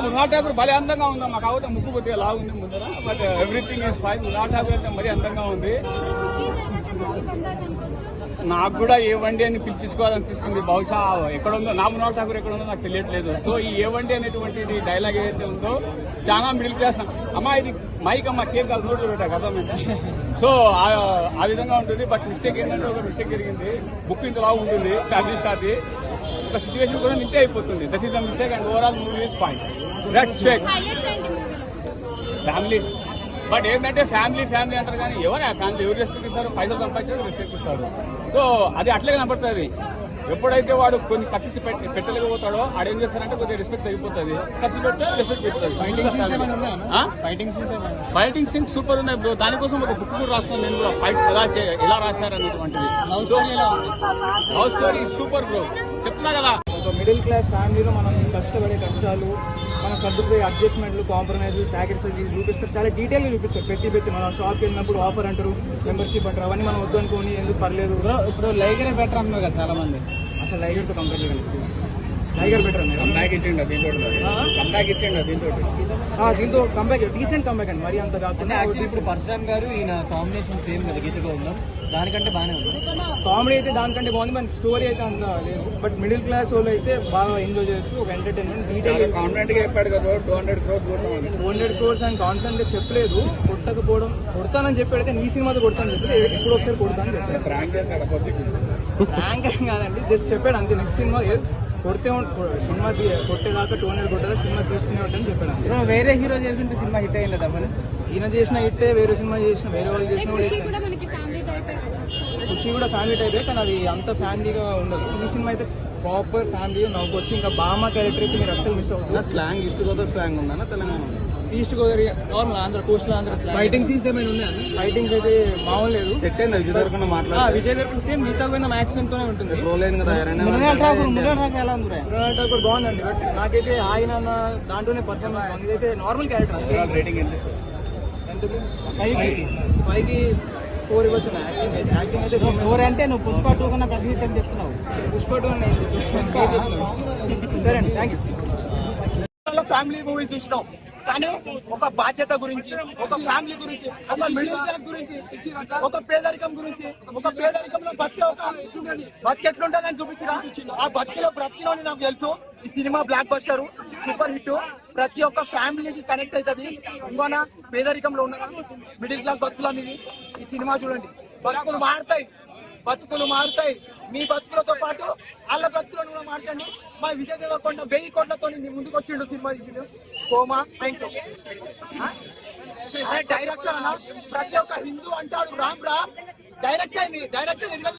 మృణాల్ ఠాకూర్ భలే అందంగా ఉందా. మాకు అవత ముక్కు కొద్దిగా లాగుంది ముందర, but everything is fine. Mrunal Thakur అయితే మరీ అందంగా ఉంది. నాకు కూడా ఏ వన్డే అని పిలిపించుకోవాలనిపిస్తుంది. బహుశా ఎక్కడ ఉందో, నా మృణాల్ ఠాకూర్ ఎక్కడ ఉందో నాకు తెలియట్లేదు. సో ఈ ఏ వన్డే అనేటువంటిది డైలాగ్ ఏదైతే ఉందో చాలా మిడిల్ క్లాస్. అమ్మా ఇది మైక్ అమ్మ కేక్ కాదు నోట్లో పెట్టా అర్థమైందా. సో ఆ విధంగా ఉంటుంది. బట్ మిస్టేక్ ఏంటంటే ఒక మిస్టేక్ జరిగింది. బుక్ ఇంతలా ఉంటుంది ఫ్యామిలీ స్టార్ట్, ఒక సిచ్యువేషన్ కూడా ఇంతే అయిపోతుంది. That is the mistake and overall movie is fine. That's it. Family but ఏంటంటే ఫ్యామిలీ ఫ్యామిలీ అంటారు కానీ ఎవరు ఆ ఫ్యామిలీ ఎవరు రెస్పెక్ట్ ఇస్తారు? పైసలు సంపాదించారు రెస్పెక్ట్ ఇస్తారు. సో అది అట్లే కనపడుతుంది. ఎప్పుడైతే వాడు కొన్ని ఖర్చు పెట్టలేకపోతాడో ఆడేం చేస్తారంటే కొద్దిగా రెస్పెక్ట్ తగ్గిపోతుంది. ఖర్చు పెడితే రెస్పెక్ట్ పెడుతుంది. ఫైటింగ్ సీన్స్ సూపర్ ఉన్నాయి బ్రో. దానికోసం ఒక బుక్ కూడా రాస్తున్నాను నేను కూడా, ఫైట్స్ ఎలా రాశారు అనేటువంటిది. Love story super bro. చెప్తున్నా కదా, ఒక మిడిల్ క్లాస్ ఫ్యామిలీలో మనం కష్టపడే కష్టాలు, మన సర్దుకుపోయే అడ్జస్ట్మెంట్లు, కాంప్రమైజ్, సాక్రిఫైస్ చూపిస్తారు. చాలా డీటెయిల్గా చూపిస్తారు. పెట్టి మనం షాప్కి వెళ్ళినప్పుడు ఆఫర్ అంటారు, మెంబర్షిప్ అంటారు, అవన్నీ మనం వద్దు అనుకోని ఎందుకు పర్లేదు. ఇప్పుడు లైగరే బెటర్ అంటున్నారు కదా చాలా మంది. అసలు లైగర్తో కంపేర్ చేయగలి, లైగర్ బెటర్ అన్నారు. దీంతో కంబ్యాక్ డీసెంట్ కంబ్యాక్ అండి, మరి అంత కాకుండా. ఇప్పుడు పరశురామ్ గారు ఈయన కాంబినేషన్ సేమ్ కదా గీతగా ఉందాం, దానికంటే బాగానే ఉంది. కామెడీ అయితే దానికంటే బాగుంది, మన స్టోరీ అయితే అంత లేదు. బట్ మిడిల్ క్లాస్ వాళ్ళు అయితే బాగా ఎంజాయ్ చేయొచ్చు. ఒక ఎంటర్టైన్మెంట్ డీటెయిల్ కాన్ఫిడెంట్ గా చెప్పాడు కదా 200 crores అని కాన్ఫిడెంట్ గా చెప్పలేదు. కొట్టకపోవడం, కొడతానని చెప్పాడు కానీ ఈ సినిమాతో కొడతానని చెప్పలేదు. ఎప్పుడు ఒకసారి కొడతానని చెప్పాడు. ప్రాంక్ చేశాడు. ప్రాంక్ ఏం కాదండి, జస్ట్ చెప్పాడు అంతే. నెక్స్ట్ సినిమా కొడితే సినిమా కొట్టేదాకా 200 కొట్టేదాకా సినిమా తీసుకునే ఉంటాయని చెప్పాడు. వేరే హీరో చేస్తుంటే సినిమా హిట్ అయ్యింది కదా. ఈయన చేసిన హిట్టే, వేరే సినిమా చేసిన, వేరే వాళ్ళు చేసిన ఖుషి కూడా ఫ్యామిలీ టైపే, కానీ అది అంత ఫ్యామిలీగా ఉండదు. ఈ సినిమా అయితే ప్రాపర్ ఫ్యామిలీ నవ్వుకోవచ్చు. ఇంకా బామ్మ క్యారెక్టర్ అయితే మీరు అస్సలు మిస్ అవుతుంది. స్లాంగ్ ఈస్ట్ గోదావరి స్లాంగ్ ఉందా Telangana? East Godavari normal Andhra, coastal Andhra. Fighting scenes ఏమైనా ఉన్నాయా? ఫైటింగ్స్ అయితే మామూలు లేదు. సెట్ అయింది విజయ్ దేవరకొండ విజయ్ దేవరకొండ సేమ్ మిగతా పోయిన యాక్షన్ తోనే ఉంటుంది. మృణాల్ ఠాకూర్ బాగుందండి. బట్ నాకైతే ఆయన దాంట్లోనే పర్ఫార్మెన్స్ బాగుంది. ఇదైతే నార్మల్ క్యారెక్టర్. రేటింగ్ ఎంత? ఎందుకు 5కి 4 ఇవ్వచ్చు. యాక్టింగ్ అయితే 4 అంటే నువ్వు పుష్ప 2 కన్నా పెద్ద హిట్ అని చెప్తున్నావు. పుష్ప 2 సరే అండి, థ్యాంక్ యూ. ఫ్యామిలీ మూవీ చూసినాం కానీ ఒక బాధ్యత గురించి, ఒక ఫ్యామిలీ గురించి, ఒక మిడిల్ క్లాస్ గురించి, ఒక పేదరికం గురించి, ఒక పేదరికంలో బతికెట్లుంటుందని చూపించిరా. ఆ బ్రతికిలోని నాకు తెలుసు. ఈ cinema block buster, super hit. ప్రతి ఒక్క ఫ్యామిలీకి కనెక్ట్ అవుతుంది. ఇంకోనా పేదరికంలో ఉన్నారా, మిడిల్ క్లాస్ బతుకులనేవి ఈ సినిమా చూడండి. బతుకులు మారుతాయి. మీ బతుకులతో పాటు వాళ్ళ బతుకులను కూడా మార్చండి. మా విజయ్ దేవరకొండ 1000 కోట్లతో మీ ముందుకు వచ్చిండు సినిమా తీసిండు. కోమా డైరెక్షన్ అన్న ప్రతి ఒక్క హిందూ అంటాడు రామ్ డైరెక్ట్ అయింది. డైరెక్షన్